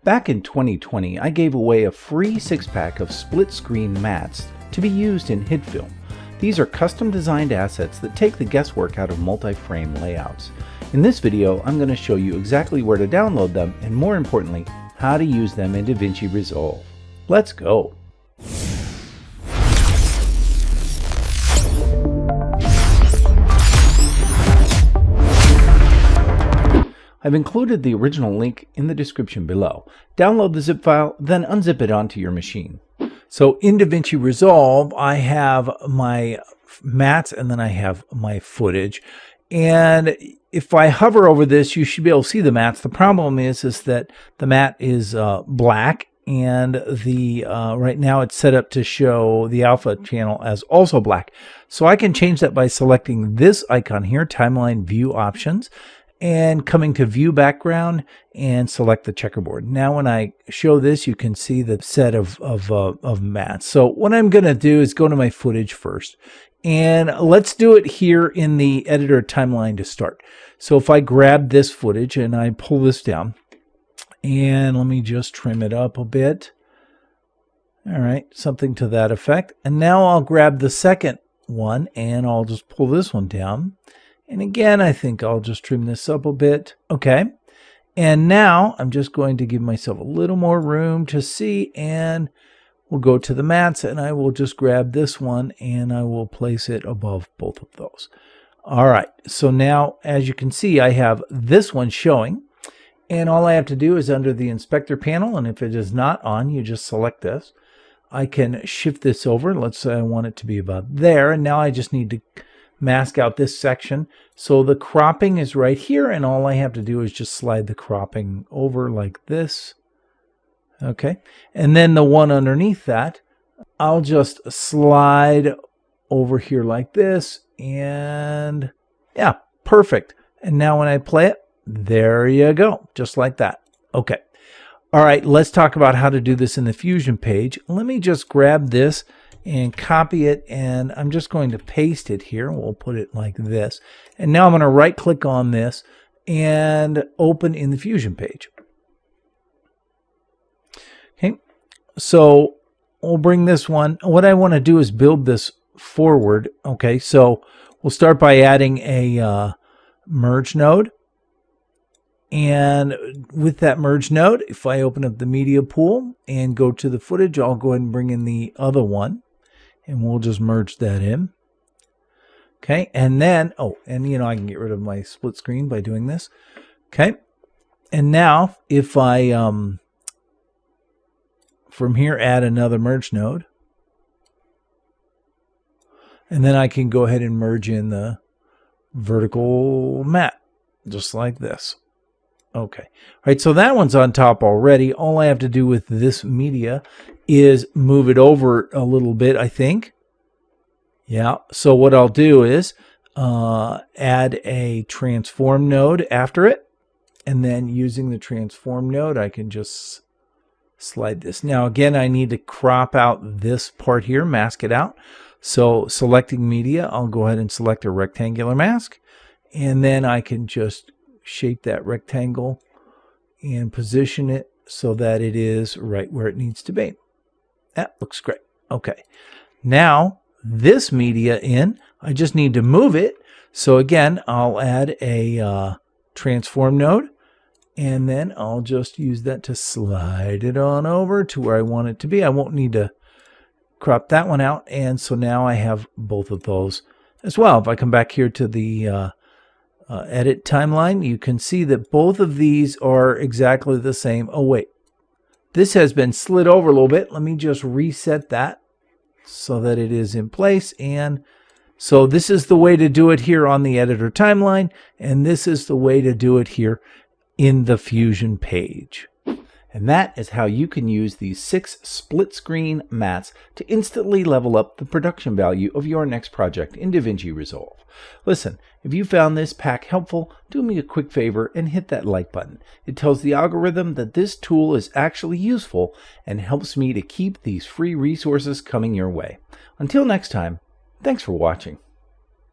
Back in 2020, I gave away a free 6-pack of split-screen mats to be used in HidFilm. These are custom-designed assets that take the guesswork out of multi-frame layouts. In this video, I'm going to show you exactly where to download them and, more importantly, how to use them in DaVinci Resolve. Let's go! I've included the original link in the description below. Download the zip file, then unzip it onto your machine. So in DaVinci Resolve, I have my mats and then I have my footage. And if I hover over this, you should be able to see the mats. The problem is that the mat is black, and the right now it's set up to show the alpha channel as also black. So I can change that by selecting this icon here, Timeline View Options, and coming to View Background and select the checkerboard. Now when I show this, you can see the set of mats. So what I'm going to do is go to my footage first. And let's do it here in the editor timeline to start. So if I grab this footage and I pull this down, and let me just trim it up a bit. All right, something to that effect. And now I'll grab the second one and I'll just pull this one down. And again, I think I'll just trim this up a bit. Okay. And now I'm just going to give myself a little more room to see, and we'll go to the mats and I will just grab this one and I will place it above both of those. All right. So now, as you can see, I have this one showing, and all I have to do is under the inspector panel, and if it is not on, you just select this. I can shift this over. Let's say I want it to be about there. And now I just need to mask out this section. So the cropping is right here, and all I have to do is just slide the cropping over like this. Okay. And then the one underneath that, I'll just slide over here like this, and yeah, perfect. And now when I play it, there you go, just like that. Okay. All right, let's talk about how to do this in the Fusion page. Let me just grab this and copy it, and I'm just going to paste it here. We'll put it like this. And now I'm going to right click on this and open in the Fusion page. Okay, so we'll bring this one. What I want to do is build this forward. Okay, so we'll start by adding a merge node. And with that merge node, if I open up the media pool and go to the footage, I'll go ahead and bring in the other one, and we'll just merge that in. Okay, and then, oh, and you know, I can get rid of my split screen by doing this. Okay, and now if I, from here, add another merge node, and then I can go ahead and merge in the vertical mat, just like this. Okay. All right, so that one's on top already. All I have to do with this media is move it over a little bit, I think. Yeah, so what I'll do is add a transform node after it. And then using the transform node, I can just slide this. Now, again, I need to crop out this part here, mask it out. So selecting media, I'll go ahead and select a rectangular mask. And then I can just shape that rectangle and position it so that it is right where it needs to be. That looks great. Okay. Now, this media in, I just need to move it. So again, I'll add a transform node, and then I'll just use that to slide it on over to where I want it to be. I won't need to crop that one out. And so now I have both of those as well. If I come back here to the edit timeline, you can see that both of these are exactly the same. Oh wait, this has been slid over a little bit. Let me just reset that so that it is in place. And so this is the way to do it here on the editor timeline, and this is the way to do it here in the Fusion page. And that is how you can use these 6 split screen mats to instantly level up the production value of your next project in DaVinci Resolve. Listen, if you found this pack helpful, do me a quick favor and hit that like button. It tells the algorithm that this tool is actually useful and helps me to keep these free resources coming your way. Until next time, thanks for watching.